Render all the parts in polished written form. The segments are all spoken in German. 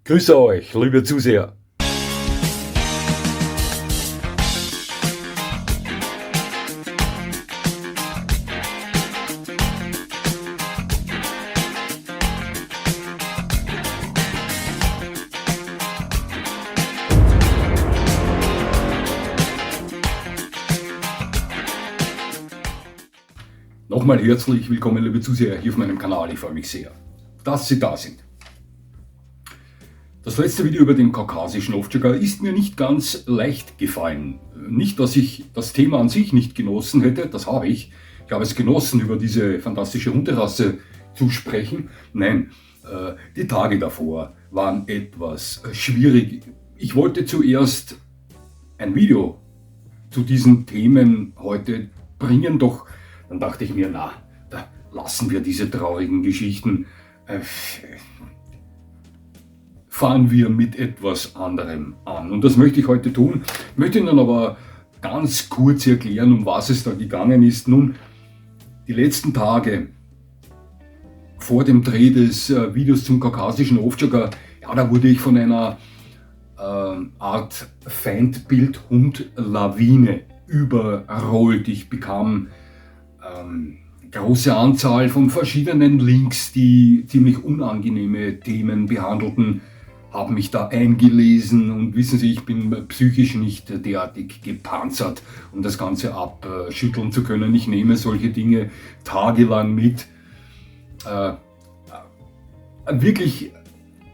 Grüße euch, liebe Zuseher. Nochmal herzlich willkommen, liebe Zuseher, hier auf meinem Kanal. Ich freue mich sehr, dass Sie da sind. Das letzte Video über den kaukasischen Ovtcharka ist mir nicht ganz leicht gefallen. Nicht, dass ich das Thema an sich nicht genossen hätte, das habe ich. Ich habe es genossen, über diese fantastische Hunderasse zu sprechen. Nein, die Tage davor waren etwas schwierig. Ich wollte zuerst ein Video zu diesen Themen heute bringen, doch dann dachte ich mir, na, da lassen wir diese traurigen Geschichten. Fahren wir mit etwas anderem an. Und das möchte ich heute tun. Ich möchte Ihnen aber ganz kurz erklären, um was es da gegangen ist. Nun, die letzten Tage vor dem Dreh des Videos zum kaukasischen Ovtcharka, ja, da wurde ich von einer Art Feindbildhund-Lawine überrollt. Ich bekam große Anzahl von verschiedenen Links, die ziemlich unangenehme Themen behandelten, habe mich da eingelesen und wissen Sie, ich bin psychisch nicht derartig gepanzert, um das Ganze abschütteln zu können. Ich nehme solche Dinge tagelang mit. Wirklich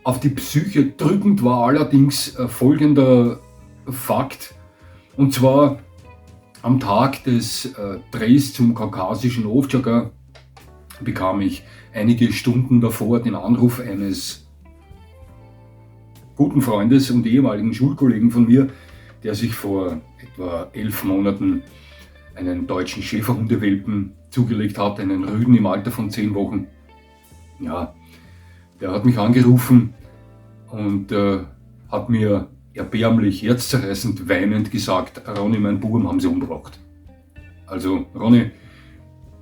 auf die Psyche drückend war allerdings folgender Fakt, und zwar am Tag des Drehs zum kaukasischen Ovtcharka bekam ich einige Stunden davor den Anruf eines guten Freundes und ehemaligen Schulkollegen von mir, der sich vor etwa 11 Monaten einen deutschen Schäferhundewelpen zugelegt hat, einen Rüden im Alter von 10 Wochen. Ja, der hat mich angerufen und hat mir erbärmlich, herzzerreißend, weinend gesagt: Ronny, mein Buben haben sie umgebracht. Also, Ronny,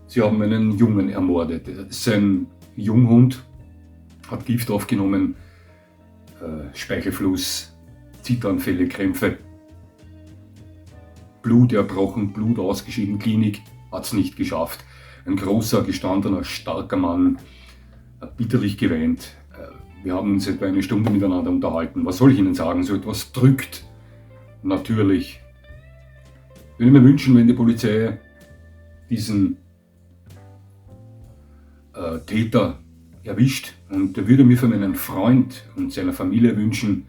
sie haben einen Jungen ermordet. Sein Junghund hat Gift aufgenommen, Speichelfluss, Zitteranfälle, Krämpfe, Blut erbrochen, Blut ausgeschieden, Klinik, hat es nicht geschafft. Ein großer, gestandener, starker Mann hat bitterlich geweint. Wir haben uns etwa eine Stunde miteinander unterhalten. Was soll ich Ihnen sagen? So etwas drückt natürlich. Ich würde mir wünschen, wenn die Polizei diesen Täter erwischt, und würde mir für meinen Freund und seiner Familie wünschen,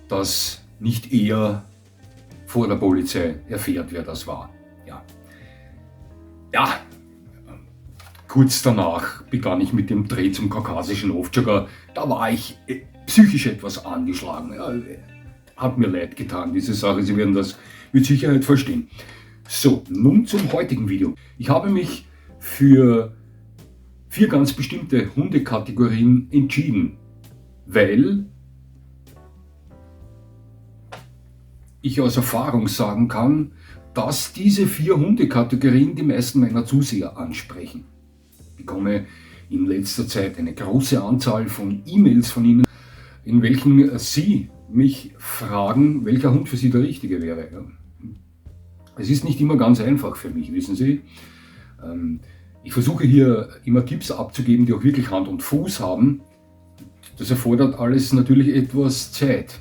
dass nicht er vor der Polizei erfährt, wer das war. Ja. Kurz danach begann ich mit dem Dreh zum kaukasischen Ovtcharka. Da war ich psychisch etwas angeschlagen. Ja, hat mir leid getan, diese Sache. Sie werden das mit Sicherheit verstehen. So, nun zum heutigen Video. Ich habe mich für 4 ganz bestimmte Hundekategorien entschieden, weil ich aus Erfahrung sagen kann, dass diese 4 Hundekategorien die meisten meiner Zuseher ansprechen. Ich bekomme in letzter Zeit eine große Anzahl von E-Mails von Ihnen, in welchen Sie mich fragen, welcher Hund für Sie der richtige wäre. Es ist nicht immer ganz einfach für mich, wissen Sie. Ich versuche hier immer Tipps abzugeben, die auch wirklich Hand und Fuß haben. Das erfordert alles natürlich etwas Zeit.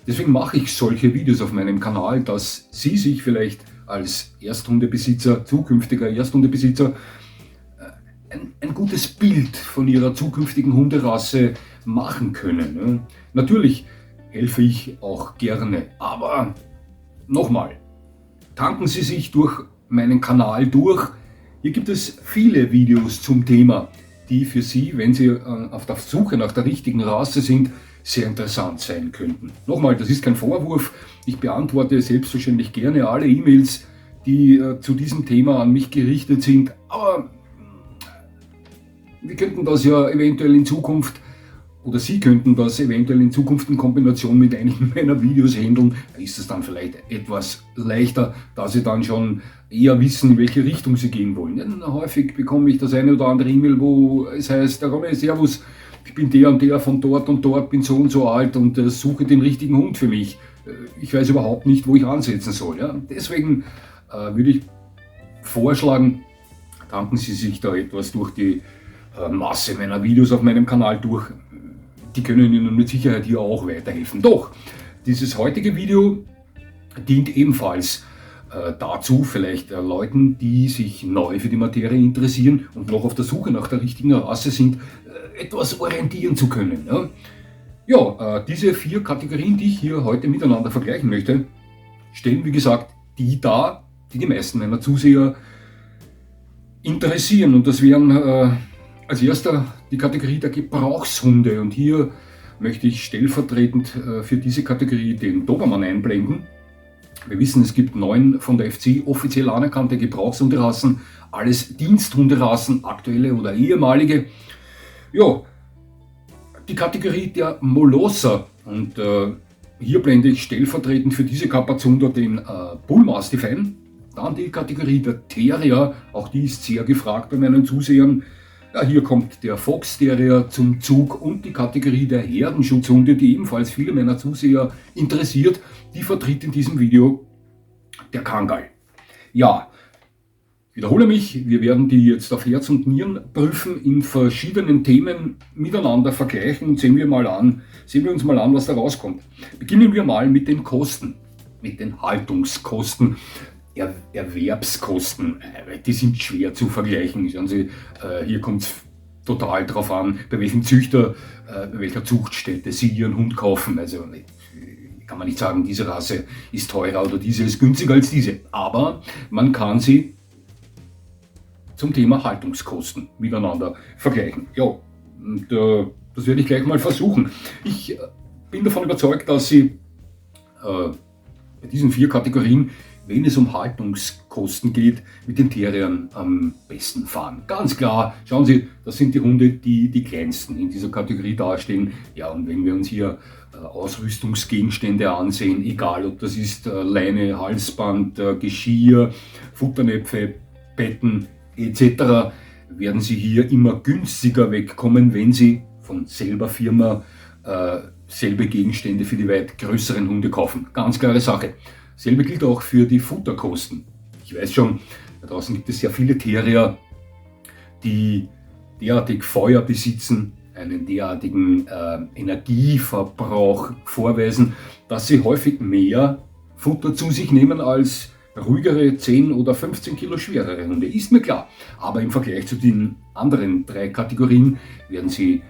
Deswegen mache ich solche Videos auf meinem Kanal, dass Sie sich vielleicht als Ersthundebesitzer, zukünftiger Ersthundebesitzer, ein gutes Bild von Ihrer zukünftigen Hunderasse machen können. Natürlich helfe ich auch gerne, aber nochmal, tanken Sie sich durch meinen Kanal durch. Hier gibt es viele Videos zum Thema, die für Sie, wenn Sie auf der Suche nach der richtigen Rasse sind, sehr interessant sein könnten. Nochmal, das ist kein Vorwurf. Ich beantworte selbstverständlich gerne alle E-Mails, die zu diesem Thema an mich gerichtet sind. Aber wir könnten das ja eventuell in Zukunft, oder Sie könnten das eventuell in Zukunft in Kombination mit einigen meiner Videos handeln. Da ist es dann vielleicht etwas leichter, da Sie dann schon eher wissen, in welche Richtung Sie gehen wollen. Denn häufig bekomme ich das eine oder andere E-Mail, wo es heißt: Ronny, Servus, ich bin der und der von dort und dort, bin so und so alt und suche den richtigen Hund für mich. Ich weiß überhaupt nicht, wo ich ansetzen soll. Ja? Deswegen würde ich vorschlagen, tanken Sie sich da etwas durch die Masse meiner Videos auf meinem Kanal durch. Die können Ihnen mit Sicherheit hier auch weiterhelfen. Doch, dieses heutige Video dient ebenfalls dazu, vielleicht Leuten, die sich neu für die Materie interessieren und noch auf der Suche nach der richtigen Rasse sind, etwas orientieren zu können. Ja? Ja, diese 4 Kategorien, die ich hier heute miteinander vergleichen möchte, stellen wie gesagt die dar, die die meisten meiner Zuseher interessieren. Und das wären als erster die Kategorie der Gebrauchshunde. Und hier möchte ich stellvertretend für diese Kategorie den Dobermann einblenden. Wir wissen, es gibt 9 von der FCI offiziell anerkannte Gebrauchshunderassen, alles Diensthunderassen, aktuelle oder ehemalige. Ja, die Kategorie der Molosser, und hier blende ich stellvertretend für diese Kapazunder den Bullmastiff ein. Dann die Kategorie der Terrier, auch die ist sehr gefragt bei meinen Zusehern. Ja, hier kommt der Fox Terrier zum Zug, und die Kategorie der Herdenschutzhunde, die ebenfalls viele meiner Zuseher interessiert, die vertritt in diesem Video der Kangal. Ja, ich wiederhole mich, wir werden die jetzt auf Herz und Nieren prüfen, in verschiedenen Themen miteinander vergleichen und sehen wir uns mal an, was da rauskommt. Beginnen wir mal mit den Kosten, mit den Haltungskosten. Erwerbskosten, die sind schwer zu vergleichen. Schauen Sie, hier kommt es total drauf an, bei welchem Züchter, bei welcher Zuchtstätte Sie Ihren Hund kaufen. Also kann man nicht sagen, diese Rasse ist teurer oder diese ist günstiger als diese. Aber man kann sie zum Thema Haltungskosten miteinander vergleichen. Ja, und das werde ich gleich mal versuchen. Ich bin davon überzeugt, dass Sie bei diesen 4 Kategorien, wenn es um Haltungskosten geht, mit den Terriern am besten fahren. Ganz klar, schauen Sie, das sind die Hunde, die die kleinsten in dieser Kategorie dastehen. Ja, und wenn wir uns hier Ausrüstungsgegenstände ansehen, egal ob das ist Leine, Halsband, Geschirr, Futternäpfe, Betten etc., werden Sie hier immer günstiger wegkommen, wenn Sie von selber Firma selbe Gegenstände für die weit größeren Hunde kaufen. Ganz klare Sache. Selbe gilt auch für die Futterkosten. Ich weiß schon, da draußen gibt es sehr viele Terrier, die derartig Feuer besitzen, einen derartigen Energieverbrauch vorweisen, dass sie häufig mehr Futter zu sich nehmen als ruhigere 10 oder 15 Kilo schwerere Hunde. Ist mir klar. Aber im Vergleich zu den anderen 3 Kategorien werden sie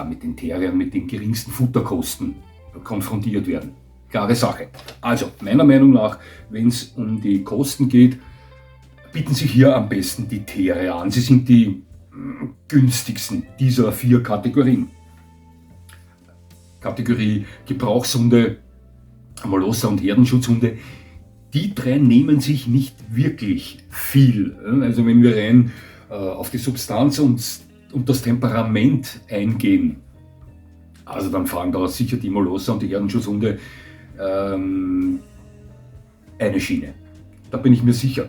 mit den Terriern mit den geringsten Futterkosten konfrontiert werden. Klare Sache. Also, meiner Meinung nach, wenn es um die Kosten geht, bieten sich hier am besten die Terrier an. Sie sind die günstigsten dieser 4 Kategorien. Kategorie Gebrauchshunde, Molosser und Herdenschutzhunde. Die 3 nehmen sich nicht wirklich viel. Also wenn wir rein auf die Substanz und das Temperament eingehen, also dann fahren da sicher die Molosser und die Herdenschutzhunde eine Schiene. Da bin ich mir sicher.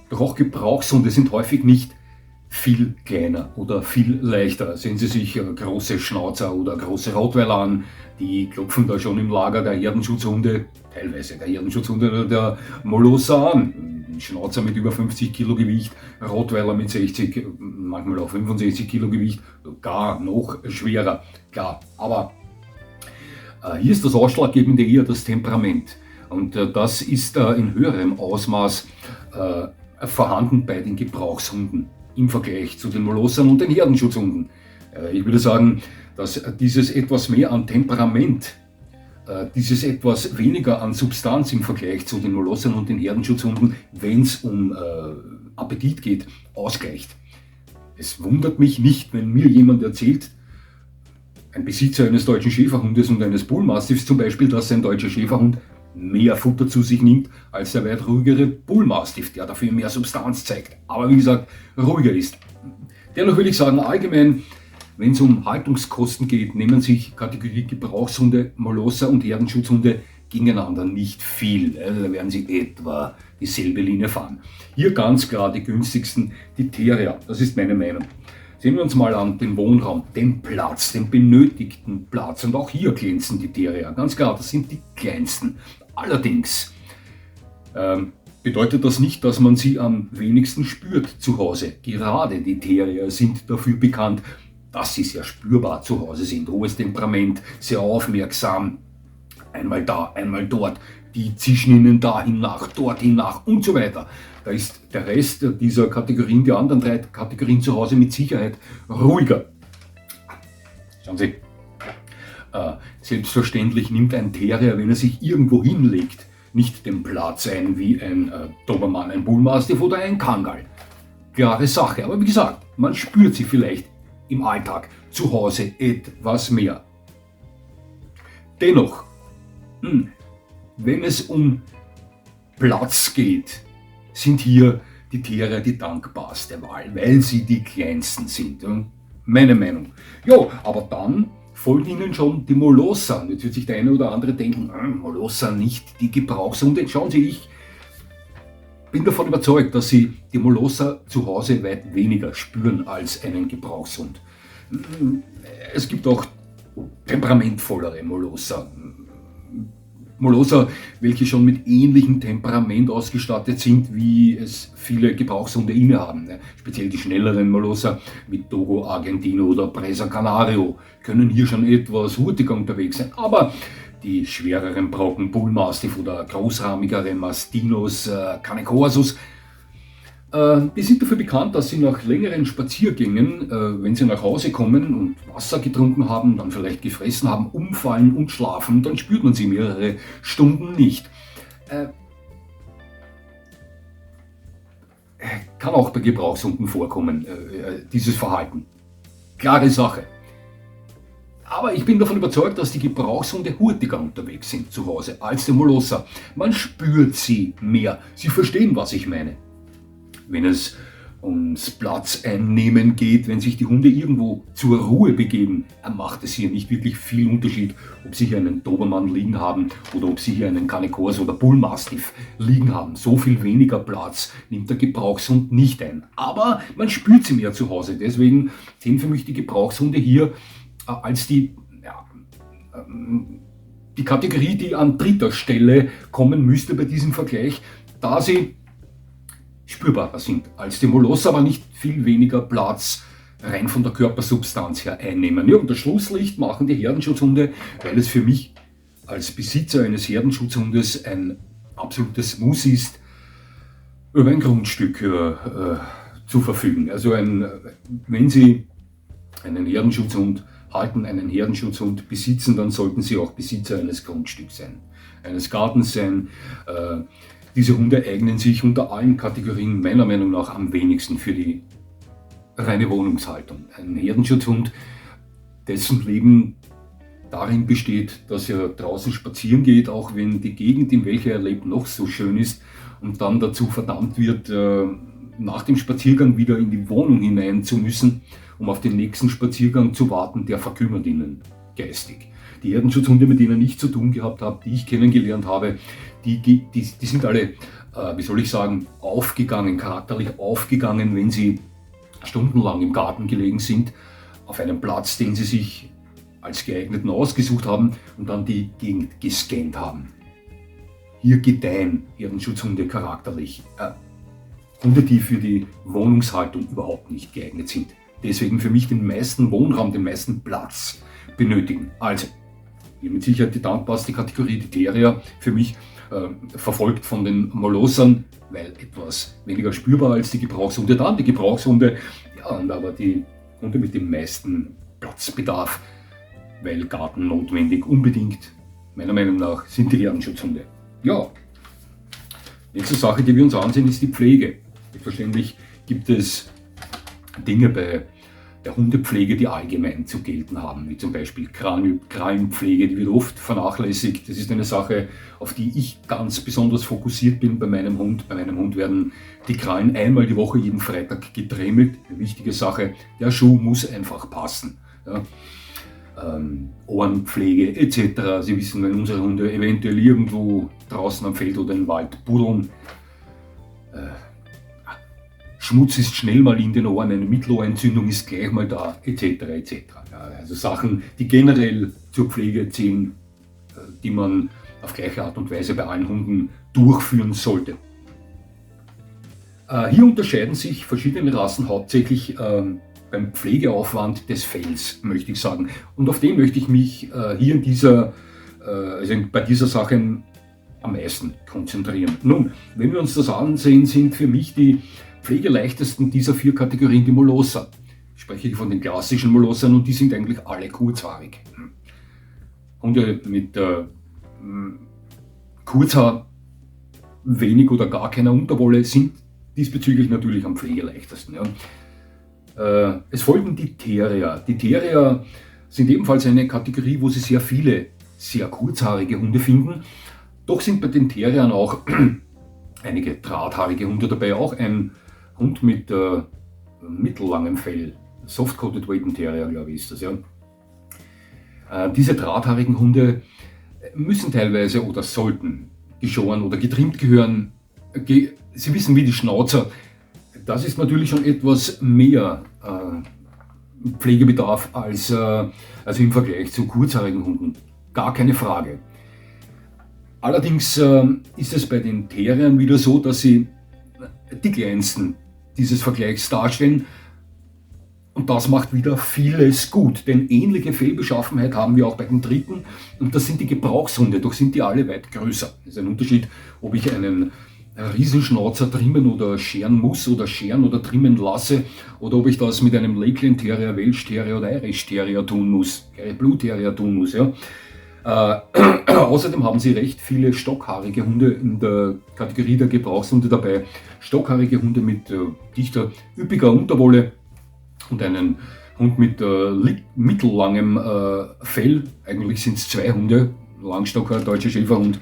Doch auch Gebrauchshunde sind häufig nicht viel kleiner oder viel leichter. Sehen Sie sich große Schnauzer oder große Rottweiler an, die klopfen da schon im Lager der Herdenschutzhunde, teilweise der Herdenschutzhunde oder der Molosser an. Schnauzer mit über 50 Kilo Gewicht, Rottweiler mit 60, manchmal auch 65 Kilo Gewicht, gar noch schwerer, klar. Aber hier ist das Ausschlaggebende eher das Temperament. Und das ist in höherem Ausmaß vorhanden bei den Gebrauchshunden im Vergleich zu den Molossern und den Herdenschutzhunden. Ich würde sagen, dass dieses etwas mehr an Temperament, dieses etwas weniger an Substanz im Vergleich zu den Molossern und den Herdenschutzhunden, wenn es um Appetit geht, ausgleicht. Es wundert mich nicht, wenn mir jemand erzählt, ein Besitzer eines deutschen Schäferhundes und eines Bullmastiffs zum Beispiel, dass sein deutscher Schäferhund mehr Futter zu sich nimmt als der weit ruhigere Bullmastiff, der dafür mehr Substanz zeigt, aber wie gesagt ruhiger ist. Dennoch will ich sagen, allgemein, wenn es um Haltungskosten geht, nehmen sich Kategorie Gebrauchshunde, Molosser und Herdenschutzhunde gegeneinander nicht viel. Da werden sie etwa dieselbe Linie fahren. Hier ganz klar die günstigsten, die Terrier, das ist meine Meinung. Sehen wir uns mal an den Wohnraum, den Platz, den benötigten Platz. Und auch hier glänzen die Terrier. Ganz klar, das sind die kleinsten. Allerdings bedeutet das nicht, dass man sie am wenigsten spürt zu Hause. Gerade die Terrier sind dafür bekannt, dass sie sehr spürbar zu Hause sind. Hohes Temperament, sehr aufmerksam. Einmal da, einmal dort. Die zischen ihnen dahin nach, dorthin nach und so weiter. Da ist der Rest dieser Kategorien, die anderen 3 Kategorien zu Hause mit Sicherheit ruhiger. Schauen Sie, selbstverständlich nimmt ein Terrier, wenn er sich irgendwo hinlegt, nicht den Platz ein wie ein Dobermann, ein Bullmastiff oder ein Kangal. Klare Sache, aber wie gesagt, man spürt sie vielleicht im Alltag zu Hause etwas mehr. Dennoch, wenn es um Platz geht, sind hier die Terrier die dankbarste Wahl, weil sie die kleinsten sind. Meine Meinung. Ja, aber dann folgen ihnen schon die Molosser. Jetzt wird sich der eine oder andere denken, Molosser nicht die Gebrauchshunde. Schauen Sie, ich bin davon überzeugt, dass Sie die Molosser zu Hause weit weniger spüren als einen Gebrauchshund. Es gibt auch temperamentvollere Molosser. Molosser, welche schon mit ähnlichem Temperament ausgestattet sind, wie es viele Gebrauchshunde innehaben. Speziell die schnelleren Molosser mit Dogo Argentino oder Presa Canario können hier schon etwas hurtiger unterwegs sein. Aber die schwereren Brocken, Bullmastiff oder großrahmigere Mastinos, Cane Corsos, die sind dafür bekannt, dass sie nach längeren Spaziergängen, wenn sie nach Hause kommen und Wasser getrunken haben, dann vielleicht gefressen haben, umfallen und schlafen, dann spürt man sie mehrere Stunden nicht. Kann auch bei Gebrauchshunden vorkommen, dieses Verhalten. Klare Sache. Aber ich bin davon überzeugt, dass die Gebrauchshunde hurtiger unterwegs sind zu Hause als der Molosser. Man spürt sie mehr. Sie verstehen, was ich meine. Wenn es ums Platz einnehmen geht, wenn sich die Hunde irgendwo zur Ruhe begeben, macht es hier nicht wirklich viel Unterschied, ob sie hier einen Dobermann liegen haben oder ob sie hier einen Cane Corso oder Bullmastiff liegen haben. So viel weniger Platz nimmt der Gebrauchshund nicht ein. Aber man spürt sie mehr zu Hause. Deswegen sind für mich die Gebrauchshunde hier als die Kategorie, die an 3. Stelle kommen müsste bei diesem Vergleich, da sie spürbarer sind als die Molosser, aber nicht viel weniger Platz rein von der Körpersubstanz her einnehmen. Ja, und das Schlusslicht machen die Herdenschutzhunde, weil es für mich als Besitzer eines Herdenschutzhundes ein absolutes Muss ist, über ein Grundstück zu verfügen. Also wenn Sie einen Herdenschutzhund halten, einen Herdenschutzhund besitzen, dann sollten Sie auch Besitzer eines Grundstücks sein, eines Gartens sein. Diese Hunde eignen sich unter allen Kategorien meiner Meinung nach am wenigsten für die reine Wohnungshaltung. Ein Herdenschutzhund, dessen Leben darin besteht, dass er draußen spazieren geht, auch wenn die Gegend, in welcher er lebt, noch so schön ist und dann dazu verdammt wird, nach dem Spaziergang wieder in die Wohnung hinein zu müssen, um auf den nächsten Spaziergang zu warten, der verkümmert ihnen geistig. Die Herdenschutzhunde, mit denen ich zu tun gehabt habe, die ich kennengelernt habe, die sind alle, aufgegangen, charakterlich aufgegangen, wenn sie stundenlang im Garten gelegen sind, auf einem Platz, den sie sich als geeigneten ausgesucht haben und dann die Gegend gescannt haben. Hier gedeihen Herdenschutzhunde charakterlich. Hunde, die für die Wohnungshaltung überhaupt nicht geeignet sind. Deswegen für mich den meisten Wohnraum, den meisten Platz benötigen. Also, hier mit Sicherheit die dankbarste Kategorie, die Terrier, für mich verfolgt von den Molossern, weil etwas weniger spürbar als die Gebrauchshunde. Dann die Gebrauchshunde, ja, und aber die Hunde mit dem meisten Platzbedarf, weil Garten notwendig, unbedingt, meiner Meinung nach, sind die Herdenschutzhunde. Ja, nächste Sache, die wir uns ansehen, ist die Pflege. Selbstverständlich gibt es Dinge bei der Hundepflege, die allgemein zu gelten haben, wie zum Beispiel Krallenpflege, die wird oft vernachlässigt. Das ist eine Sache, auf die ich ganz besonders fokussiert bin bei meinem Hund. Bei meinem Hund werden die Krallen einmal die Woche, jeden Freitag getrimmelt. Eine wichtige Sache, der Schuh muss einfach passen. Ja. Ohrenpflege etc. Sie wissen, wenn unsere Hunde eventuell irgendwo draußen am Feld oder im Wald buddeln, Schmutz ist schnell mal in den Ohren, eine Mittelohrentzündung ist gleich mal da, etc. etc. Ja, also Sachen, die generell zur Pflege zählen, die man auf gleiche Art und Weise bei allen Hunden durchführen sollte. Hier unterscheiden sich verschiedene Rassen hauptsächlich beim Pflegeaufwand des Fells, möchte ich sagen. Und auf den möchte ich mich hier bei dieser Sache am meisten konzentrieren. Nun, wenn wir uns das ansehen, sind für mich die pflegeleichtesten dieser 4 Kategorien die Molosser. Ich spreche hier von den klassischen Molossern und die sind eigentlich alle kurzhaarig. Hunde mit Kurzhaar, wenig oder gar keiner Unterwolle sind diesbezüglich natürlich am pflegeleichtesten. Ja. Es folgen die Terrier. Die Terrier sind ebenfalls eine Kategorie, wo Sie sehr viele sehr kurzhaarige Hunde finden. Doch sind bei den Terriern auch einige drahthaarige Hunde dabei, auch ein Hund mit mittellangem Fell. Soft-Coated Weighted Terrier, glaube ich, ist das. Ja. Diese drahthaarigen Hunde müssen teilweise oder sollten geschoren oder getrimmt gehören. Sie wissen, wie die Schnauzer. Das ist natürlich schon etwas mehr Pflegebedarf als im Vergleich zu kurzhaarigen Hunden. Gar keine Frage. Allerdings ist es bei den Terriern wieder so, dass sie die kleinsten dieses Vergleichs darstellen. Und das macht wieder vieles gut, denn ähnliche Fellbeschaffenheit haben wir auch bei den Dritten und das sind die Gebrauchshunde, doch sind die alle weit größer. Es ist ein Unterschied, ob ich einen Riesenschnauzer trimmen oder scheren muss oder scheren oder trimmen lasse oder ob ich das mit einem Lakeland Terrier, Welsh Terrier oder Irish Terrier tun muss, Blue Terrier tun muss. Ja. Außerdem haben sie recht viele stockhaarige Hunde in der Kategorie der Gebrauchshunde dabei. Stockhaarige Hunde mit dichter, üppiger Unterwolle und einen Hund mit mittellangem Fell. Eigentlich sind es 2 Hunde, Langstocker, deutscher Schäferhund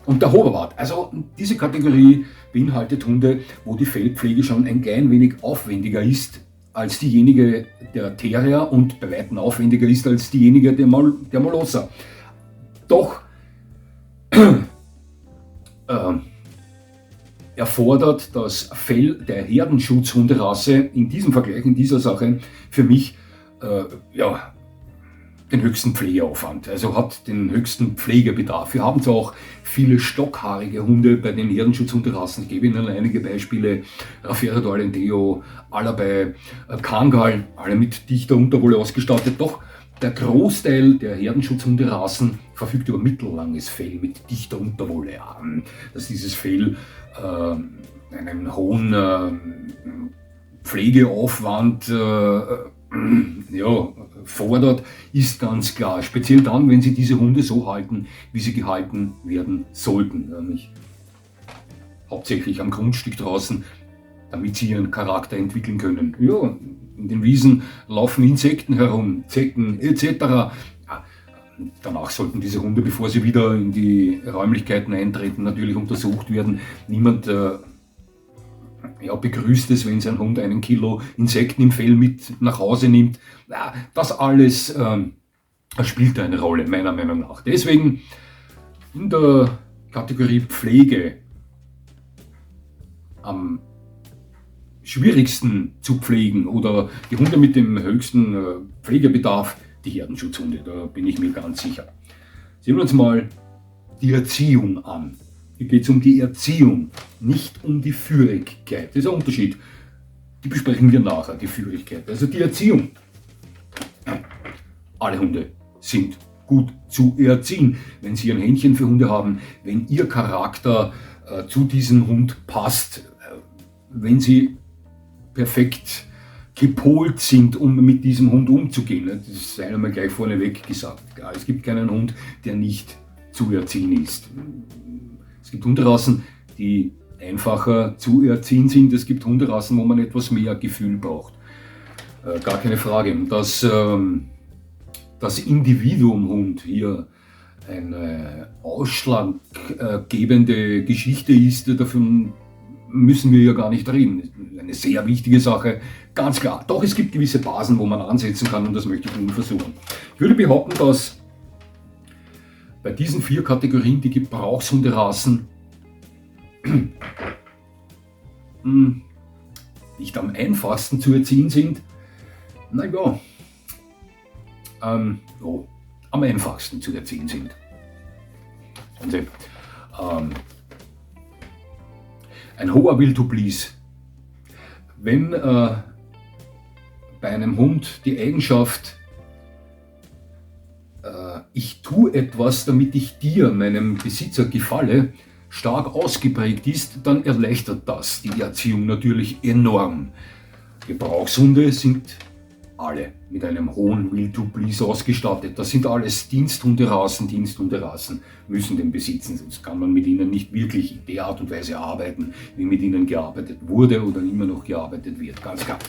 und der Hoverwart. Also diese Kategorie beinhaltet Hunde, wo die Fellpflege schon ein klein wenig aufwendiger ist als diejenige der Terrier und bei weitem aufwendiger ist als diejenige der Molosser. Doch erfordert das Fell der Herdenschutzhunderasse in diesem Vergleich, in dieser Sache für mich den höchsten Pflegeaufwand, also hat den höchsten Pflegebedarf. Wir haben zwar auch viele stockhaarige Hunde bei den Herdenschutzhunderassen. Ich gebe Ihnen einige Beispiele: Raffaello, Alentejo, Alabei, Kangal, alle mit dichter Unterwolle ausgestattet. Doch der Großteil der Herdenschutzhunderassen verfügt über mittellanges Fell mit dichter Unterwolle an. Dass dieses Fell einen hohen Pflegeaufwand fordert, ist ganz klar. Speziell dann, wenn Sie diese Hunde so halten, wie sie gehalten werden sollten. Nämlich hauptsächlich am Grundstück draußen, damit sie ihren Charakter entwickeln können. Ja, in den Wiesen laufen Insekten herum, Zecken etc. Ja, danach sollten diese Hunde, bevor sie wieder in die Räumlichkeiten eintreten, natürlich untersucht werden. Niemand begrüßt es, wenn sein Hund 1 Kilo Insekten im Fell mit nach Hause nimmt. Ja, das alles spielt eine Rolle, meiner Meinung nach. Deswegen in der Kategorie Pflege am schwierigsten zu pflegen oder die Hunde mit dem höchsten Pflegebedarf, die Herdenschutzhunde, da bin ich mir ganz sicher. Sehen wir uns mal die Erziehung an. Hier geht es um die Erziehung, nicht um die Führigkeit. Das ist ein Unterschied. Die besprechen wir nachher, die Führigkeit. Also die Erziehung. Alle Hunde sind gut zu erziehen, wenn Sie ein Händchen für Hunde haben, wenn Ihr Charakter zu diesem Hund passt, wenn Sie perfekt gepolt sind, um mit diesem Hund umzugehen. Das sei einmal gleich vorneweg gesagt. Es gibt keinen Hund, der nicht zu erziehen ist. Es gibt Hunderassen, die einfacher zu erziehen sind. Es gibt Hunderassen, wo man etwas mehr Gefühl braucht. Gar keine Frage. Dass das Individuum Hund hier eine ausschlaggebende Geschichte ist, davon müssen wir ja gar nicht reden. Eine sehr wichtige Sache, ganz klar. Doch es gibt gewisse Basen, wo man ansetzen kann und das möchte ich nun versuchen. Ich würde behaupten, dass bei diesen 4 Kategorien die Gebrauchshunderassen nicht am einfachsten zu erziehen sind. Naja, am einfachsten zu erziehen sind. Also, ein hoher Will to Please. Wenn bei einem Hund die Eigenschaft, ich tue etwas, damit ich dir, meinem Besitzer, gefalle, stark ausgeprägt ist, dann erleichtert das die Erziehung natürlich enorm. Gebrauchshunde sind alle mit einem hohen Will to Please ausgestattet. Das sind alles Diensthunderassen. Diensthunderassen müssen den besitzen, sonst kann man mit ihnen nicht wirklich in der Art und Weise arbeiten, wie mit ihnen gearbeitet wurde oder immer noch gearbeitet wird. Ganz klar.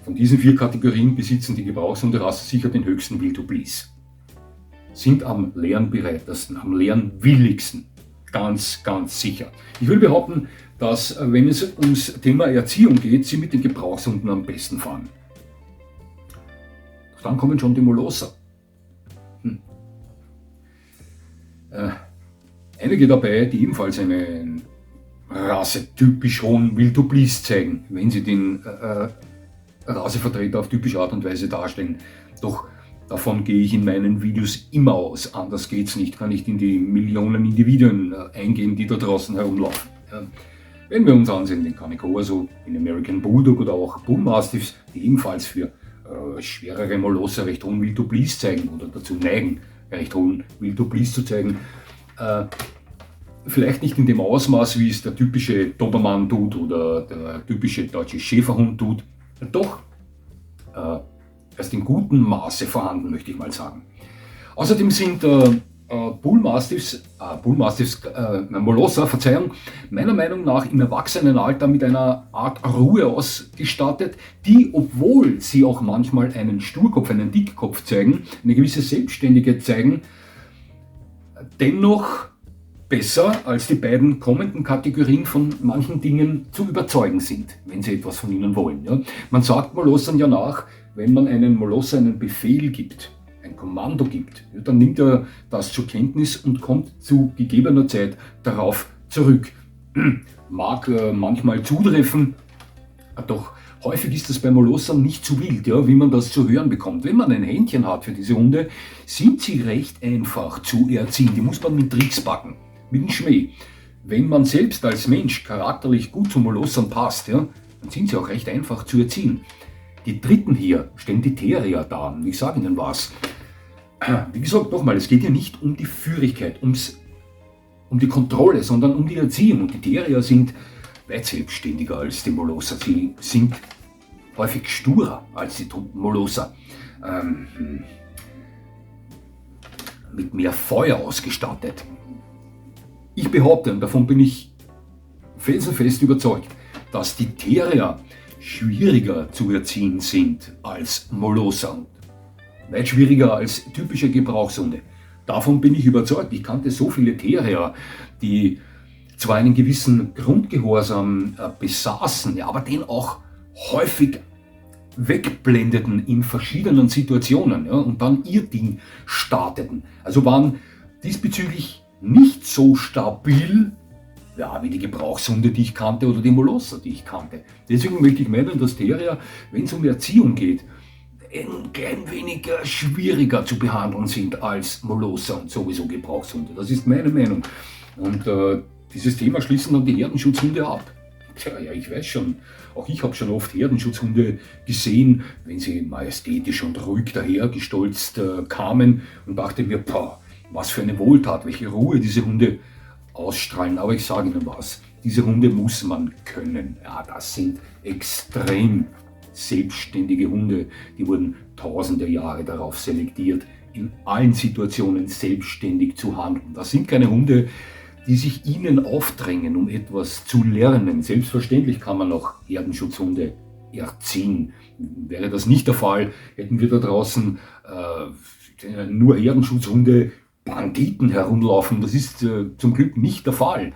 Von diesen 4 Kategorien besitzen die Gebrauchshunderassen sicher den höchsten Will to Please. Sind am lernbereitesten, am lernwilligsten. Ganz, ganz sicher. Ich will behaupten, dass, wenn es ums Thema Erziehung geht, sie mit den Gebrauchshunden am besten fahren. Dann kommen schon die Molosser. Einige dabei, die ebenfalls einen rassetypisch hohen Will to Please zeigen, wenn sie den Rasevertreter auf typische Art und Weise darstellen. Doch davon gehe ich in meinen Videos immer aus. Anders geht's nicht. Kann nicht in die Millionen Individuen eingehen, die da draußen herumlaufen. Wenn wir uns ansehen, den Cane-Corso, den American Bulldog oder auch Bull Mastiffs, die ebenfalls für schwerere Molosser recht hohen Will to Please zeigen oder dazu neigen, recht hohen Will to Please zu zeigen. Vielleicht nicht in dem Ausmaß, wie es der typische Dobermann tut oder der typische deutsche Schäferhund tut, doch erst in gutem Maße vorhanden, möchte ich mal sagen. Außerdem sind Bull Mastiffs, Molosser, meiner Meinung nach im Erwachsenenalter mit einer Art Ruhe ausgestattet, die, obwohl sie auch manchmal einen Sturkopf, einen Dickkopf zeigen, eine gewisse Selbstständigkeit zeigen, dennoch besser als die beiden kommenden Kategorien von manchen Dingen zu überzeugen sind, wenn sie etwas von ihnen wollen. Ja? Man sagt Molossern ja nach, wenn man einem Molosser einen Befehl gibt, ein Kommando gibt, ja, dann nimmt er das zur Kenntnis und kommt zu gegebener Zeit darauf zurück. Mag manchmal zutreffen, doch häufig ist das bei Molossern nicht so wild, ja, wie man das zu hören bekommt. Wenn man ein Händchen hat für diese Hunde, sind sie recht einfach zu erziehen. Die muss man mit Tricks packen, mit dem Schmäh. Wenn man selbst als Mensch charakterlich gut zu Molossern passt, ja, dann sind sie auch recht einfach zu erziehen. Die dritten hier stellen die Terrier dar. Ich sage Ihnen was. Wie gesagt, nochmal, es geht hier nicht um die Führigkeit, um die Kontrolle, sondern um die Erziehung. Und die Terrier sind weit selbstständiger als die Molosser. Sie sind häufig sturer als die Molosser. Mit mehr Feuer ausgestattet. Ich behaupte, und davon bin ich felsenfest überzeugt, dass die Terrier schwieriger zu erziehen sind als Molosser. Weit schwieriger als typische Gebrauchshunde. Davon bin ich überzeugt. Ich kannte so viele Terrier, die zwar einen gewissen Grundgehorsam besaßen, ja, aber den auch häufig wegblendeten in verschiedenen Situationen, ja, und dann ihr Ding starteten. Also waren diesbezüglich nicht so stabil, ja, wie die Gebrauchshunde, die ich kannte, oder die Molosser, die ich kannte. Deswegen möchte ich meinen, dass Terrier, wenn es um Erziehung geht, ein klein wenig schwieriger zu behandeln sind als Molosser und sowieso Gebrauchshunde. Das ist meine Meinung. Und dieses Thema schließen dann die Herdenschutzhunde ab. Tja, ja, ich weiß schon. Auch ich habe schon oft Herdenschutzhunde gesehen, wenn sie majestätisch und ruhig dahergestolzt kamen und dachte mir, was für eine Wohltat, welche Ruhe diese Hunde ausstrahlen. Aber ich sage Ihnen was, diese Hunde muss man können. Ja, das sind extrem selbstständige Hunde, die wurden tausende Jahre darauf selektiert, in allen Situationen selbstständig zu handeln. Das sind keine Hunde, die sich ihnen aufdrängen, um etwas zu lernen. Selbstverständlich kann man auch Herdenschutzhunde erziehen. Wäre das nicht der Fall, hätten wir da draußen nur Herdenschutzhunde, Banditen herumlaufen. Das ist zum Glück nicht der Fall.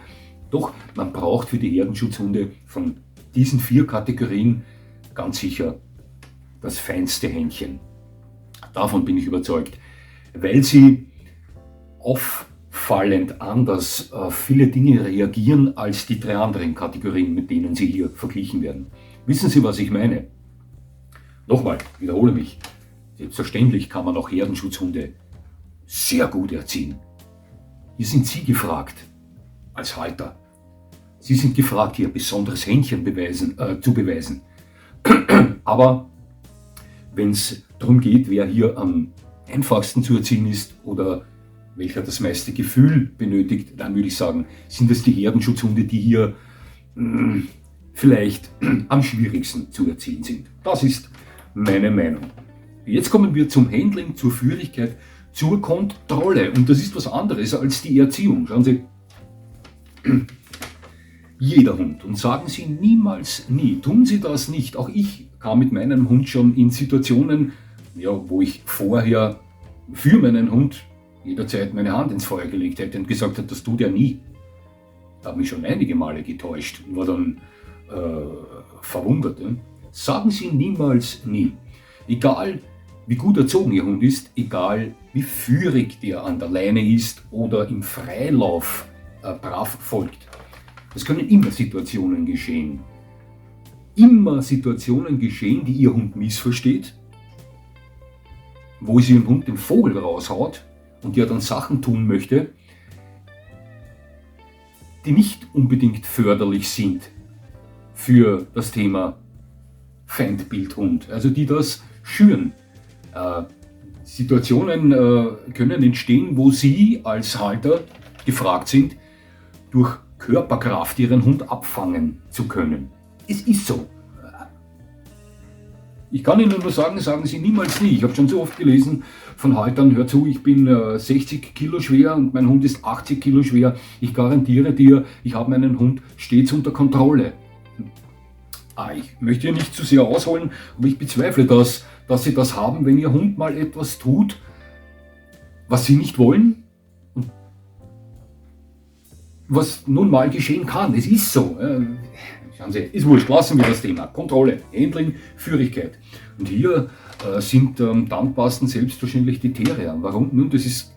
Doch man braucht für die Herdenschutzhunde von diesen 4 Kategorien ganz sicher das feinste Händchen. Davon bin ich überzeugt, weil sie auf auffallend anders auf viele Dinge reagieren als die 3 anderen Kategorien, mit denen sie hier verglichen werden. Wissen Sie, was ich meine? Nochmal, wiederhole mich. Selbstverständlich kann man auch Herdenschutzhunde sehr gut erziehen. Hier sind Sie gefragt, als Halter. Sie sind gefragt, hier besonderes Händchen zu beweisen. Aber wenn es darum geht, wer hier am einfachsten zu erziehen ist oder welcher das meiste Gefühl benötigt, dann würde ich sagen, sind es die Herdenschutzhunde, die hier vielleicht am schwierigsten zu erziehen sind. Das ist meine Meinung. Jetzt kommen wir zum Handling, zur Führigkeit, zur Kontrolle. Und das ist was anderes als die Erziehung. Schauen Sie, jeder Hund, und sagen Sie niemals nie, tun Sie das nicht. Auch ich kam mit meinem Hund schon in Situationen, wo ich vorher für meinen Hund jederzeit meine Hand ins Feuer gelegt hätte und gesagt hat, das tut er nie. Ich habe mich schon einige Male getäuscht und war dann verwundert. Ja? Sagen Sie niemals nie. Egal wie gut erzogen Ihr Hund ist, egal wie führig der an der Leine ist oder im Freilauf brav folgt. Es können immer Situationen geschehen. Immer Situationen geschehen, die Ihr Hund missversteht, wo Sie Ihrem Hund den Vogel raushaut und der dann Sachen tun möchte, die nicht unbedingt förderlich sind für das Thema Feindbildhund, also die das schüren. Situationen können entstehen, wo Sie als Halter gefragt sind, durch Körperkraft Ihren Hund abfangen zu können. Es ist so. Ich kann Ihnen nur sagen, sagen Sie niemals nie. Ich habe schon so oft gelesen von Haltern, hör zu, ich bin 60 Kilo schwer und mein Hund ist 80 Kilo schwer. Ich garantiere dir, ich habe meinen Hund stets unter Kontrolle. Ich möchte hier nicht zu sehr ausholen, aber ich bezweifle das, dass Sie das haben, wenn Ihr Hund mal etwas tut, was Sie nicht wollen und was nun mal geschehen kann. Es ist so. Schauen Sie, ist wurscht, lassen wir das Thema. Kontrolle, Handling, Führigkeit. Und hier sind am dankbarsten selbstverständlich die Terrier. Warum? Nun, das ist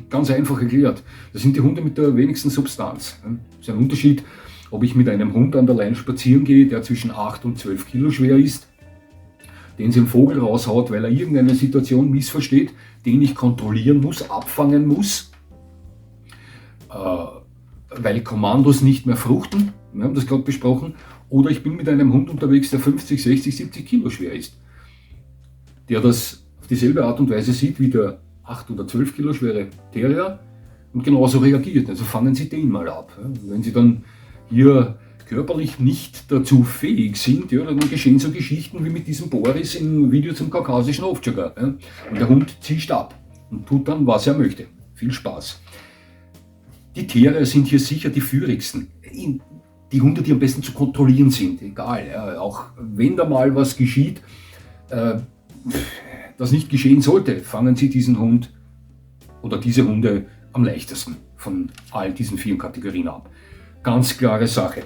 ganz einfach erklärt. Das sind die Hunde mit der wenigsten Substanz. Das ist ein Unterschied, ob ich mit einem Hund an der Leine spazieren gehe, der zwischen 8 und 12 Kilo schwer ist, den sie im Vogel raushaut, weil er irgendeine Situation missversteht, den ich kontrollieren muss, abfangen muss, weil Kommandos nicht mehr fruchten. Wir haben das gerade besprochen. Oder ich bin mit einem Hund unterwegs, der 50, 60, 70 Kilo schwer ist, der das auf dieselbe Art und Weise sieht wie der 8 oder 12 Kilo schwere Terrier und genauso reagiert. Also fangen Sie den mal ab. Wenn Sie dann hier körperlich nicht dazu fähig sind, dann geschehen so Geschichten wie mit diesem Boris im Video zum kaukasischen Hofjäger. Und der Hund zischt ab und tut dann, was er möchte. Viel Spaß. Die Terrier sind hier sicher die führigsten. Die Hunde, die am besten zu kontrollieren sind, egal, auch wenn da mal was geschieht, das nicht geschehen sollte, fangen Sie diesen Hund oder diese Hunde am leichtesten von all diesen 4 Kategorien ab. Ganz klare Sache.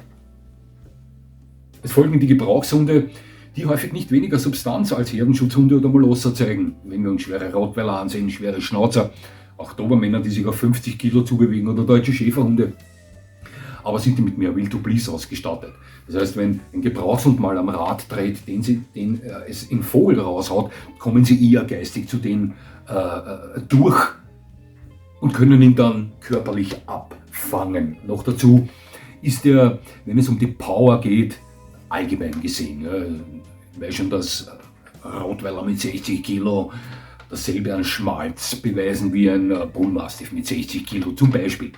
Es folgen die Gebrauchshunde, die häufig nicht weniger Substanz als Herdenschutzhunde oder Molosser zeigen. Wenn wir uns schwere Rottweiler ansehen, schwere Schnauzer, auch Dobermänner, die sich auf 50 Kilo zubewegen, oder deutsche Schäferhunde, aber sind die mit mehr Wildoblis ausgestattet. Das heißt, wenn ein Gebrauchshund mal am Rad dreht, den es im Vogel raushaut, kommen sie eher geistig zu denen durch und können ihn dann körperlich abfangen. Noch dazu ist er, wenn es um die Power geht, allgemein gesehen, ich weiß schon, dass Rottweiler mit 60 Kilo dasselbe an Schmalz beweisen wie ein Bullmastiff mit 60 Kilo zum Beispiel.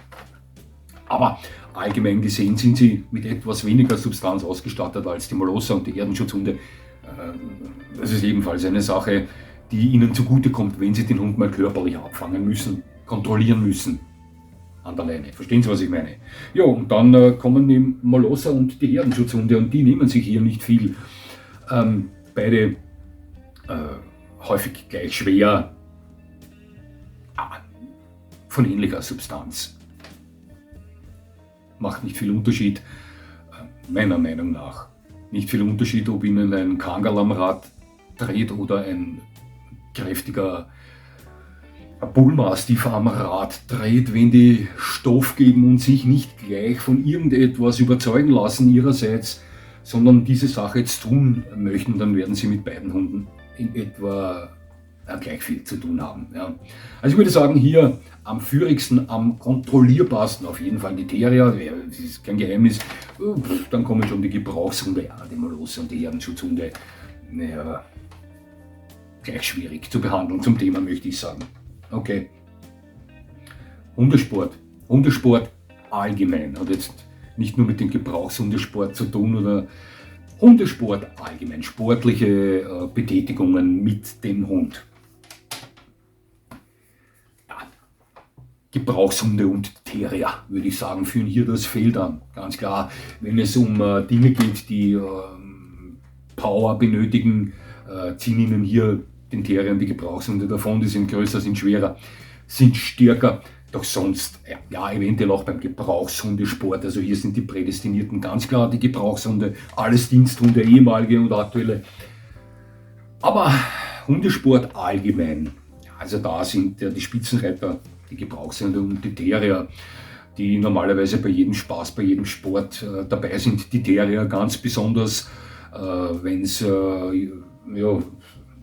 Aber allgemein gesehen sind sie mit etwas weniger Substanz ausgestattet als die Molosser und die Herdenschutzhunde. Das ist ebenfalls eine Sache, die ihnen zugutekommt, wenn sie den Hund mal körperlich abfangen müssen, kontrollieren müssen an der Leine. Verstehen Sie, was ich meine? Ja, und dann kommen die Molosser und die Herdenschutzhunde und die nehmen sich hier nicht viel. Beide häufig gleich schwer, von ähnlicher Substanz. Macht nicht viel Unterschied, meiner Meinung nach. Nicht viel Unterschied, ob Ihnen ein Kangal am Rad dreht oder ein kräftiger ein Bullmastiff am Rad dreht, wenn die Stoff geben und sich nicht gleich von irgendetwas überzeugen lassen ihrerseits, sondern diese Sache jetzt tun möchten, dann werden sie mit beiden Hunden in etwa gleich viel zu tun haben. Ja. Also ich würde sagen, hier am führigsten, am kontrollierbarsten auf jeden Fall die Terrier, das ist kein Geheimnis. Dann kommen schon die Gebrauchshunde, ja, die Molosse und die Herdenschutzhunde. Naja, gleich schwierig zu behandeln zum Thema, möchte ich sagen. Okay. Hundesport. Hundesport allgemein hat jetzt nicht nur mit dem Gebrauchshundesport zu tun oder Hundesport allgemein, sportliche Betätigungen mit dem Hund. Ja. Gebrauchshunde und Terrier, würde ich sagen, führen hier das Feld an. Ganz klar, wenn es um Dinge geht, die Power benötigen, ziehen ihnen hier den Terriern die Gebrauchshunde davon, die sind größer, sind schwerer, sind stärker. Doch sonst, ja, eventuell auch beim Gebrauchshundesport, also hier sind die Prädestinierten ganz klar die Gebrauchshunde, alles Diensthunde, ehemalige und aktuelle. Aber Hundesport allgemein, also da sind die Spitzenreiter, die Gebrauchshunde und die Terrier, die normalerweise bei jedem Spaß, bei jedem Sport dabei sind. Die Terrier ganz besonders, wenn es,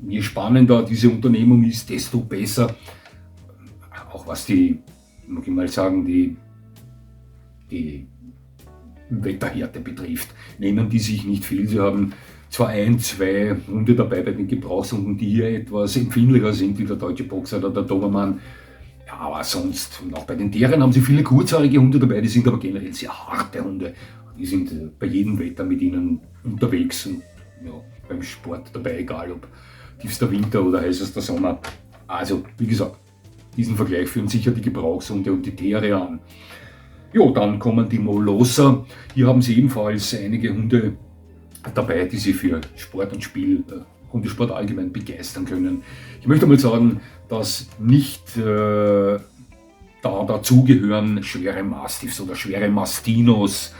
je spannender diese Unternehmung ist, desto besser. Auch was die, mag ich mal sagen, die Wetterhärte betrifft, nehmen die sich nicht viel. Sie haben zwar ein, zwei Hunde dabei bei den Gebrauchshunden, die hier etwas empfindlicher sind, wie der Deutsche Boxer oder der Dobermann. Ja, aber sonst, und auch bei den Terriern haben sie viele kurzhaarige Hunde dabei, die sind aber generell sehr harte Hunde. Die sind bei jedem Wetter mit ihnen unterwegs und ja, beim Sport dabei, egal ob tiefster Winter oder heißester Sommer. Also, wie gesagt, diesen Vergleich führen sicher die Gebrauchshunde und die Terrier an. Jo, dann kommen die Molosser. Hier haben sie ebenfalls einige Hunde dabei, die sie für Sport und Spiel, Hundesport allgemein begeistern können. Ich möchte mal sagen, dass nicht dazugehören schwere Mastiffs oder schwere Mastinos.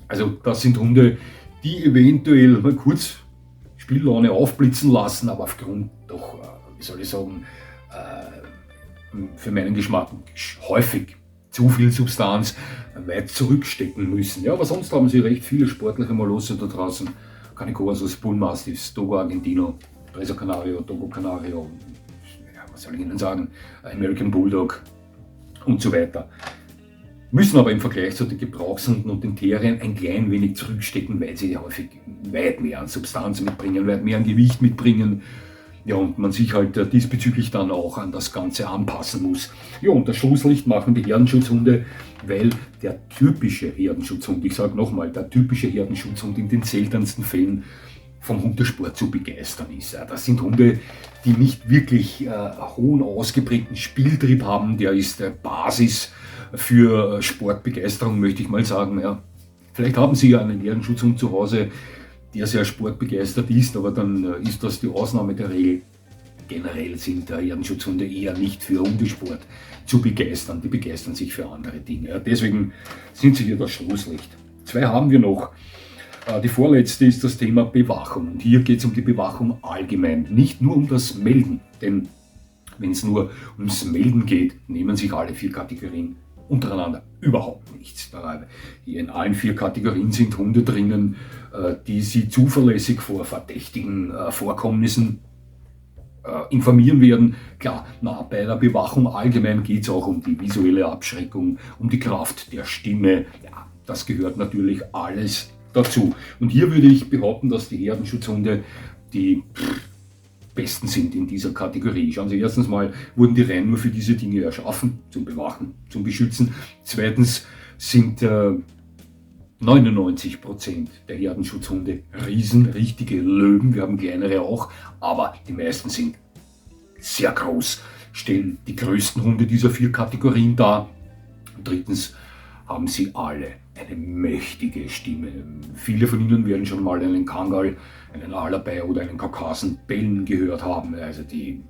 Also das sind Hunde, die eventuell mal kurz Spiellaune aufblitzen lassen, aber aufgrund doch, wie soll ich sagen, für meinen Geschmack häufig zu viel Substanz weit zurückstecken müssen. Ja, aber sonst haben sie recht viele sportliche Molosse da draußen. Canicorsos, Bullmastiffs, Dogo Argentino, Treso Canario, Dogo Canario, ja, was soll ich Ihnen sagen, American Bulldog und so weiter. Müssen aber im Vergleich zu den Gebrauchshunden und den Terriern ein klein wenig zurückstecken, weil sie häufig weit mehr an Substanz mitbringen, weit mehr an Gewicht mitbringen. Ja, und man sich halt diesbezüglich dann auch an das Ganze anpassen muss. Ja, und das Schlusslicht machen die Herdenschutzhunde, weil der typische Herdenschutzhund, ich sage nochmal, der typische Herdenschutzhund in den seltensten Fällen vom Hundesport zu begeistern ist. Das sind Hunde, die nicht wirklich hohen ausgeprägten Spieltrieb haben, der ist Basis für Sportbegeisterung, möchte ich mal sagen. Ja. Vielleicht haben Sie ja einen Herdenschutzhund zu Hause, der sehr sportbegeistert ist, aber dann ist das die Ausnahme der Regel. Generell sind Herdenschutzhunde eher nicht für Hundesport zu begeistern, die begeistern sich für andere Dinge. Ja, deswegen sind sie hier das Schlusslicht. Zwei haben wir noch. Die vorletzte ist das Thema Bewachung. Und hier geht es um die Bewachung allgemein, nicht nur um das Melden. Denn wenn es nur ums Melden geht, nehmen sich alle vier Kategorien untereinander überhaupt nichts. Hier in allen vier Kategorien sind Hunde drinnen, die Sie zuverlässig vor verdächtigen Vorkommnissen informieren werden. Klar, bei der Bewachung allgemein geht es auch um die visuelle Abschreckung, um die Kraft der Stimme. Ja, das gehört natürlich alles dazu. Und hier würde ich behaupten, dass die Herdenschutzhunde die besten sind in dieser Kategorie. Schauen Sie, erstens mal wurden die rein nur für diese Dinge erschaffen, zum Bewachen, zum Beschützen. Zweitens sind 99% der Herdenschutzhunde Riesen, richtige Löwen. Wir haben kleinere auch, aber die meisten sind sehr groß, stellen die größten Hunde dieser vier Kategorien dar. Und drittens haben sie alle eine mächtige Stimme. Viele von Ihnen werden schon mal einen Kangal, einen Alabai oder einen Kaukasen bellen gehört haben. Also die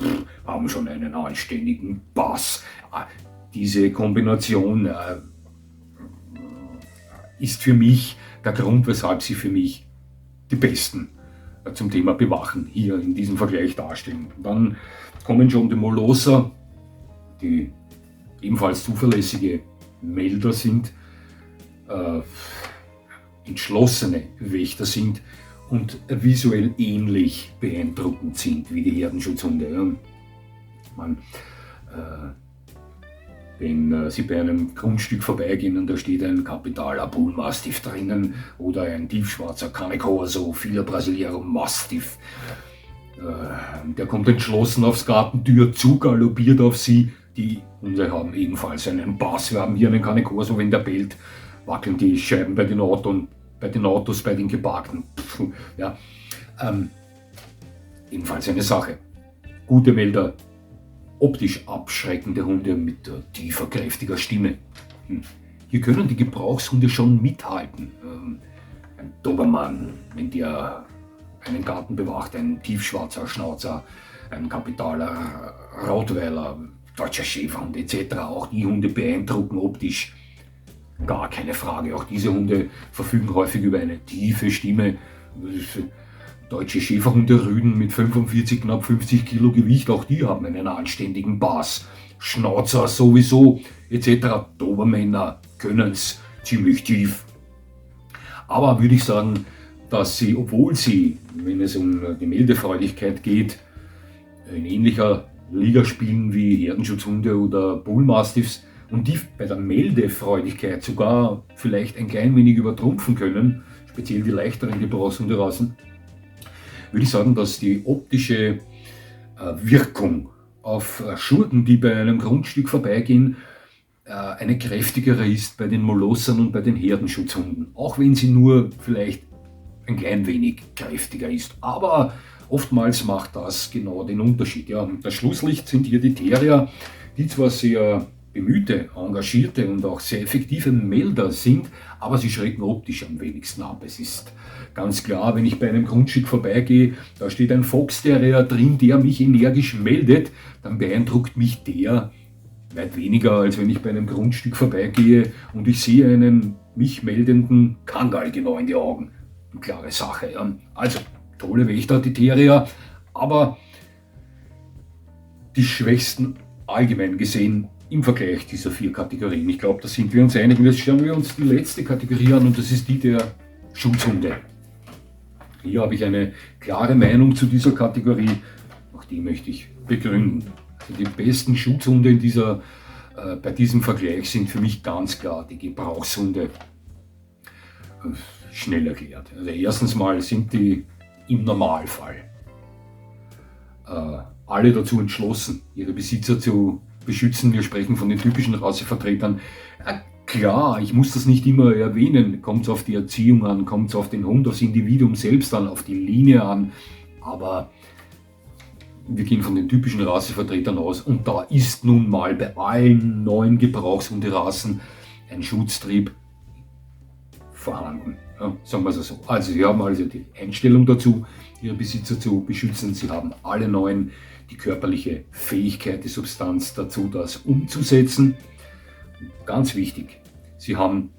haben schon einen anständigen Bass. Diese Kombination ist für mich der Grund, weshalb sie für mich die besten zum Thema Bewachen hier in diesem Vergleich darstellen. Dann kommen schon die Molosser, die ebenfalls zuverlässige Melder sind, entschlossene Wächter sind und visuell ähnlich beeindruckend sind wie die Herdenschutzhunde. Ja. Wenn Sie bei einem Grundstück vorbeigehen und da steht ein Kapitaler Bull Mastiff drinnen oder ein tiefschwarzer Cane Corso, Fila Brasileiro Mastiff, der kommt entschlossen aufs Gartentür zu, galoppiert auf Sie. Die Hunde haben ebenfalls einen Bass. Wir haben hier einen Cane Corso, wenn der bellt, wackeln die Scheiben bei den Autos, bei den Geparkten. Ja. Ebenfalls eine Sache. Gute Melder, optisch abschreckende Hunde mit tiefer, kräftiger Stimme. Hier können die Gebrauchshunde schon mithalten. Ein Dobermann, wenn der einen Garten bewacht, ein tiefschwarzer Schnauzer, ein Kapitaler Rottweiler, deutscher Schäferhund etc. Auch die Hunde beeindrucken optisch. Gar keine Frage. Auch diese Hunde verfügen häufig über eine tiefe Stimme. Deutsche Schäferhunde-Rüden mit 45, knapp 50 Kilo Gewicht, auch die haben einen anständigen Bass. Schnauzer sowieso, etc. Dobermänner können es ziemlich tief. Aber würde ich sagen, dass sie, obwohl sie, wenn es um die Meldefreudigkeit geht, in ähnlicher Liga spielen wie Herdenschutzhunde oder Bullmastiffs und die bei der Meldefreudigkeit sogar vielleicht ein klein wenig übertrumpfen können, speziell die leichteren Gebrauchshunderassen, würde ich sagen, dass die optische Wirkung auf Schurken, die bei einem Grundstück vorbeigehen, eine kräftigere ist bei den Molossern und bei den Herdenschutzhunden. Auch wenn sie nur vielleicht ein klein wenig kräftiger ist. Aber oftmals macht das genau den Unterschied. Ja, das Schlusslicht sind hier die Terrier, die zwar sehr bemühte, engagierte und auch sehr effektive Melder sind, aber sie schrecken optisch am wenigsten ab. Es ist ganz klar, wenn ich bei einem Grundstück vorbeigehe, da steht ein Fox Terrier drin, der mich energisch meldet, dann beeindruckt mich der weit weniger, als wenn ich bei einem Grundstück vorbeigehe und ich sehe einen mich meldenden Kangal genau in die Augen. Eine klare Sache. Ja. Also, tolle Wächter, die Terrier, aber die schwächsten allgemein gesehen im Vergleich dieser 4 Kategorien. Ich glaube, da sind wir uns einig. Und jetzt schauen wir uns die letzte Kategorie an und das ist die der Schutzhunde. Hier habe ich eine klare Meinung zu dieser Kategorie, auch die möchte ich begründen. Also die besten Schutzhunde bei diesem Vergleich sind für mich ganz klar die Gebrauchshunde. Schnell erklärt. Also erstens mal sind die im Normalfall alle dazu entschlossen, ihre Besitzer zu beschützen. Wir sprechen von den typischen Rassevertretern. Klar, ich muss das nicht immer erwähnen. Kommt es auf die Erziehung an, kommt es auf den Hund, aufs Individuum selbst an, auf die Linie an. Aber wir gehen von den typischen Rassevertretern aus und da ist nun mal bei allen neuen Gebrauchshunderassen ein Schutztrieb vorhanden. Ja, sagen wir es so. Also sie haben also die Einstellung dazu, ihre Besitzer zu beschützen. Sie haben alle neuen die körperliche Fähigkeit, die Substanz dazu, das umzusetzen. Ganz wichtig, sie haben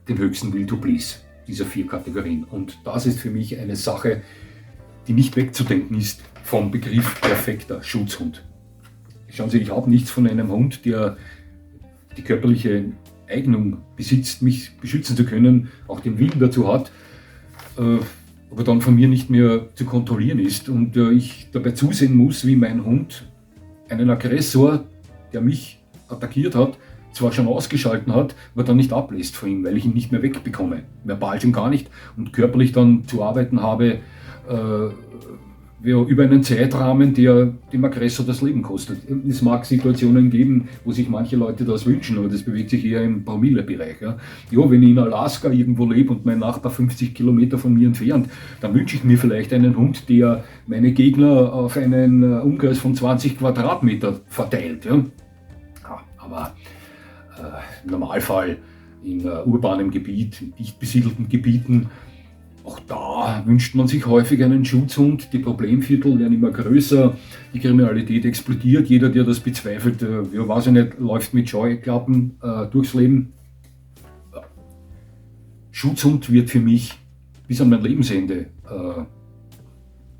den höchsten Will to Please dieser 4 Kategorien. Und das ist für mich eine Sache, die nicht wegzudenken ist vom Begriff perfekter Schutzhund. Schauen Sie, ich habe nichts von einem Hund, der die körperliche Eignung besitzt, mich beschützen zu können, auch den Willen dazu hat, aber dann von mir nicht mehr zu kontrollieren ist und ich dabei zusehen muss, wie mein Hund einen Aggressor, der mich attackiert hat, zwar schon ausgeschalten hat, aber dann nicht ablässt von ihm, weil ich ihn nicht mehr wegbekomme, verbal schon gar nicht und körperlich dann zu arbeiten habe, über einen Zeitrahmen, der dem Aggressor das Leben kostet. Es mag Situationen geben, wo sich manche Leute das wünschen, aber das bewegt sich eher im Promillebereich. Ja, wenn ich in Alaska irgendwo lebe und mein Nachbar 50 Kilometer von mir entfernt, dann wünsche ich mir vielleicht einen Hund, der meine Gegner auf einen Umkreis von 20 Quadratmeter verteilt. Ja. Aber im Normalfall in urbanem Gebiet, in dicht besiedelten Gebieten, auch da wünscht man sich häufig einen Schutzhund. Die Problemviertel werden immer größer, die Kriminalität explodiert. Jeder, der das bezweifelt, weiß ich nicht, läuft mit Scheuklappen durchs Leben. Schutzhund wird für mich bis an mein Lebensende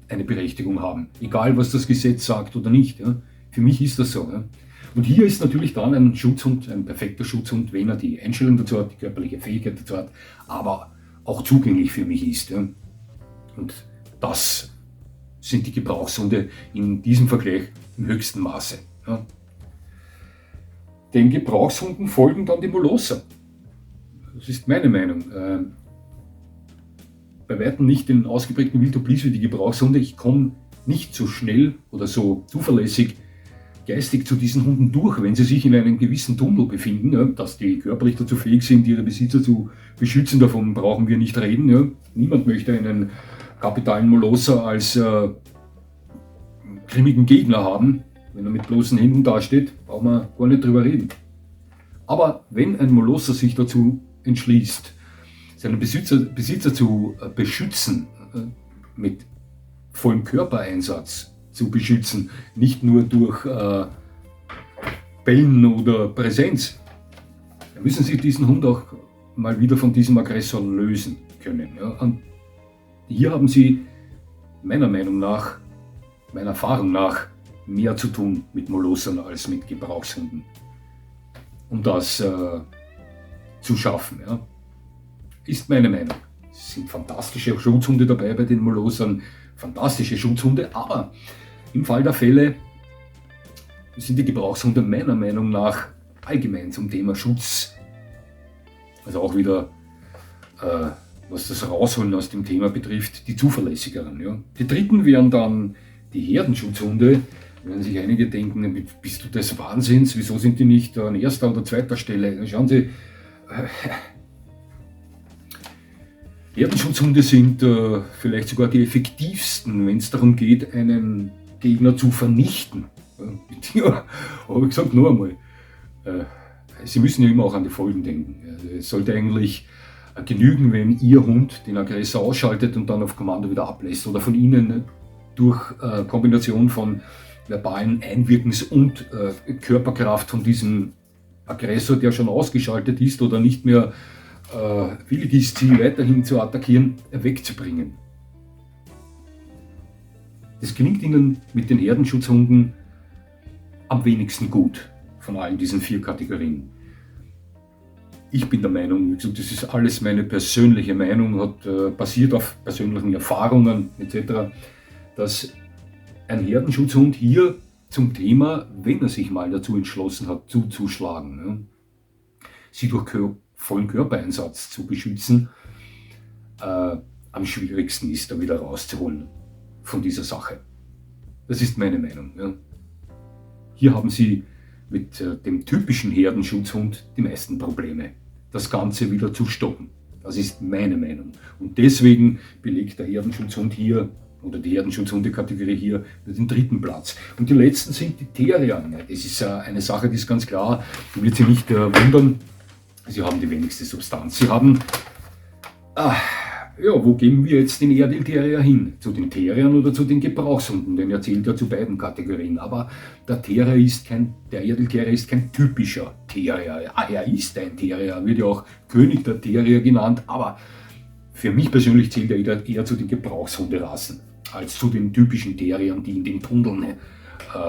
eine Berechtigung haben, egal was das Gesetz sagt oder nicht. Ja. Für mich ist das so. Ja. Und hier ist natürlich dann ein Schutzhund, ein perfekter Schutzhund, wenn er die Einstellung dazu hat, die körperliche Fähigkeit dazu hat, aber auch zugänglich für mich ist. Ja. Und das sind die Gebrauchshunde in diesem Vergleich im höchsten Maße. Ja. Den Gebrauchshunden folgen dann die Molosser. Das ist meine Meinung. Bei weitem nicht den ausgeprägten Wild Oblis wie die Gebrauchshunde. Ich komme nicht so schnell oder so zuverlässig geistig zu diesen Hunden durch, wenn sie sich in einem gewissen Tunnel befinden, ja, dass die körperlich dazu fähig sind, ihre Besitzer zu beschützen. Davon brauchen wir nicht reden. Ja. Niemand möchte einen kapitalen Molosser als grimmigen Gegner haben. Wenn er mit bloßen Händen dasteht, brauchen wir gar nicht drüber reden. Aber wenn ein Molosser sich dazu entschließt, seinen Besitzer zu beschützen, mit vollem Körpereinsatz zu beschützen, nicht nur durch Bellen oder Präsenz, dann müssen Sie diesen Hund auch mal wieder von diesem Aggressor lösen können. Ja. Und hier haben Sie meiner Meinung nach, meiner Erfahrung nach, mehr zu tun mit Molossern als mit Gebrauchshunden, um das zu schaffen. Ja. Ist meine Meinung. Es sind fantastische Schutzhunde dabei bei den Molossern, fantastische Schutzhunde, aber im Fall der Fälle sind die Gebrauchshunde meiner Meinung nach allgemein zum Thema Schutz, also auch wieder, was das Rausholen aus dem Thema betrifft, die zuverlässigeren. Ja. Die dritten wären dann die Herdenschutzhunde. Da werden sich einige denken, bist du des Wahnsinns, wieso sind die nicht an erster oder zweiter Stelle? Schauen Sie, Herdenschutzhunde sind vielleicht sogar die effektivsten, wenn es darum geht, einen Gegner zu vernichten. Ja, aber ich sage noch einmal, Sie müssen ja immer auch an die Folgen denken. Also es sollte eigentlich genügen, wenn Ihr Hund den Aggressor ausschaltet und dann auf Kommando wieder ablässt oder von Ihnen durch Kombination von verbalen Einwirkens- und Körperkraft von diesem Aggressor, der schon ausgeschaltet ist oder nicht mehr willig ist, sie weiterhin zu attackieren, wegzubringen. Das gelingt Ihnen mit den Herdenschutzhunden am wenigsten gut von allen diesen 4 Kategorien. Ich bin der Meinung, wie gesagt, das ist alles meine persönliche Meinung, basiert auf persönlichen Erfahrungen etc., dass ein Herdenschutzhund hier zum Thema, wenn er sich mal dazu entschlossen hat, zuzuschlagen, ja, sie durch vollen Körpereinsatz zu beschützen, am schwierigsten ist, da wieder rauszuholen von dieser Sache. Das ist meine Meinung. Ja. Hier haben Sie mit dem typischen Herdenschutzhund die meisten Probleme, das Ganze wieder zu stoppen. Das ist meine Meinung. Und deswegen belegt der Herdenschutzhund hier, oder die Herdenschutzhunde-Kategorie hier, den 3. Platz. Und die letzten sind die Terrier. Das ist eine Sache, die ist ganz klar, die wird Sie nicht wundern. Sie haben die wenigste Substanz. Sie haben, wo geben wir jetzt den Airedale Terrier hin? Zu den Terriern oder zu den Gebrauchshunden? Denn er zählt ja zu beiden Kategorien. Aber der Airedale Terrier ist kein typischer Terrier. Ja, er ist ein Terrier, wird ja auch König der Terrier genannt. Aber für mich persönlich zählt er eher zu den Gebrauchshunderassen als zu den typischen Terriern, die in den Tunneln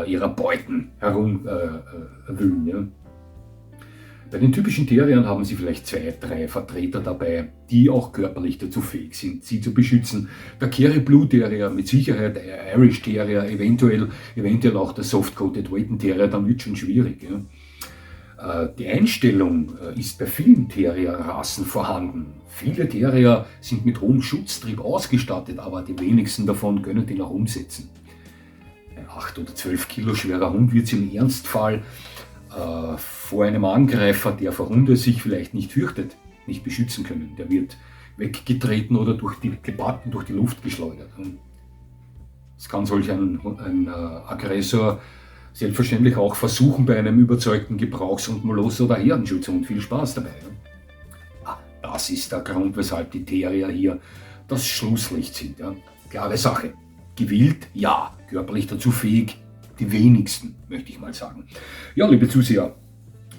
ihrer Beuten herumwühlen. Ja. Bei den typischen Terriern haben Sie vielleicht 2, 3 Vertreter dabei, die auch körperlich dazu fähig sind, sie zu beschützen. Der Kerry Blue Terrier, mit Sicherheit der Irish Terrier, eventuell auch der Soft-Coated Waiting Terrier, dann wird schon schwierig. Ja. Die Einstellung ist bei vielen Terrierrassen vorhanden. Viele Terrier sind mit hohem Schutztrieb ausgestattet, aber die wenigsten davon können den auch umsetzen. Ein 8 oder 12 Kilo schwerer Hund wird Sie im Ernstfall vor einem Angreifer, der vor Hunde sich vielleicht nicht fürchtet, nicht beschützen können. Der wird weggetreten oder durch die Debatten, durch die Luft geschleudert. Es kann solch ein Aggressor selbstverständlich auch versuchen bei einem überzeugten Gebrauchs- und Molosser oder Herdenschutzhund. Viel Spaß dabei. Das ist der Grund, weshalb die Terrier hier das Schlusslicht sind. Ja. Klare Sache. Gewillt, ja. Körperlich dazu fähig, die wenigsten, möchte ich mal sagen. Ja, liebe Zuseher,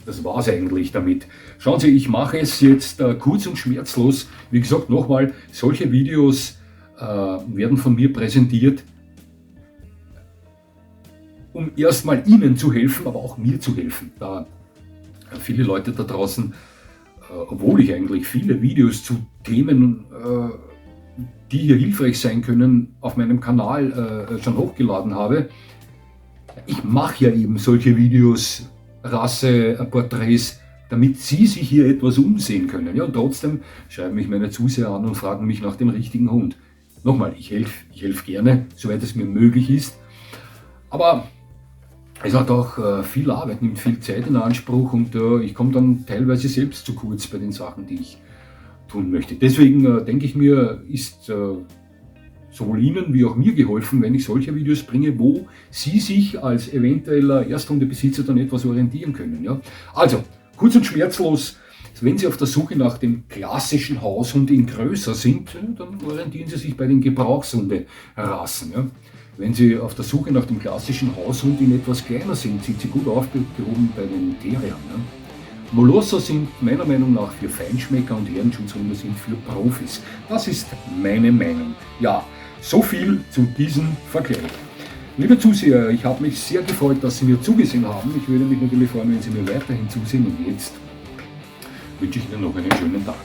das war es eigentlich damit. Schauen Sie, ich mache es jetzt kurz und schmerzlos. Wie gesagt, nochmal, solche Videos werden von mir präsentiert, um erstmal Ihnen zu helfen, aber auch mir zu helfen. Da viele Leute da draußen, obwohl ich eigentlich viele Videos zu Themen, die hier hilfreich sein können, auf meinem Kanal schon hochgeladen habe. Ich mache ja eben solche Videos, Rasseporträts, damit Sie sich hier etwas umsehen können. Ja, und trotzdem schreiben mich meine Zuseher an und fragen mich nach dem richtigen Hund. Nochmal, ich helfe gerne, soweit es mir möglich ist. Aber es hat auch viel Arbeit, nimmt viel Zeit in Anspruch und ich komme dann teilweise selbst zu kurz bei den Sachen, die ich tun möchte. Deswegen denke ich mir, ist sowohl Ihnen wie auch mir geholfen, wenn ich solche Videos bringe, wo Sie sich als eventueller Ersthundebesitzer dann etwas orientieren können. Ja? Also, kurz und schmerzlos, wenn Sie auf der Suche nach dem klassischen Haushund in größer sind, dann orientieren Sie sich bei den Gebrauchshunderassen. Ja? Wenn Sie auf der Suche nach dem klassischen Haushund in etwas kleiner sind Sie gut aufgehoben bei den Terriern. Ja? Molosser sind meiner Meinung nach für Feinschmecker und Herdenschutzhunde sind für Profis. Das ist meine Meinung. Ja, so viel zu diesem Vergleich. Liebe Zuseher, ich habe mich sehr gefreut, dass Sie mir zugesehen haben. Ich würde mich natürlich freuen, wenn Sie mir weiterhin zusehen. Und jetzt wünsche ich Ihnen noch einen schönen Tag.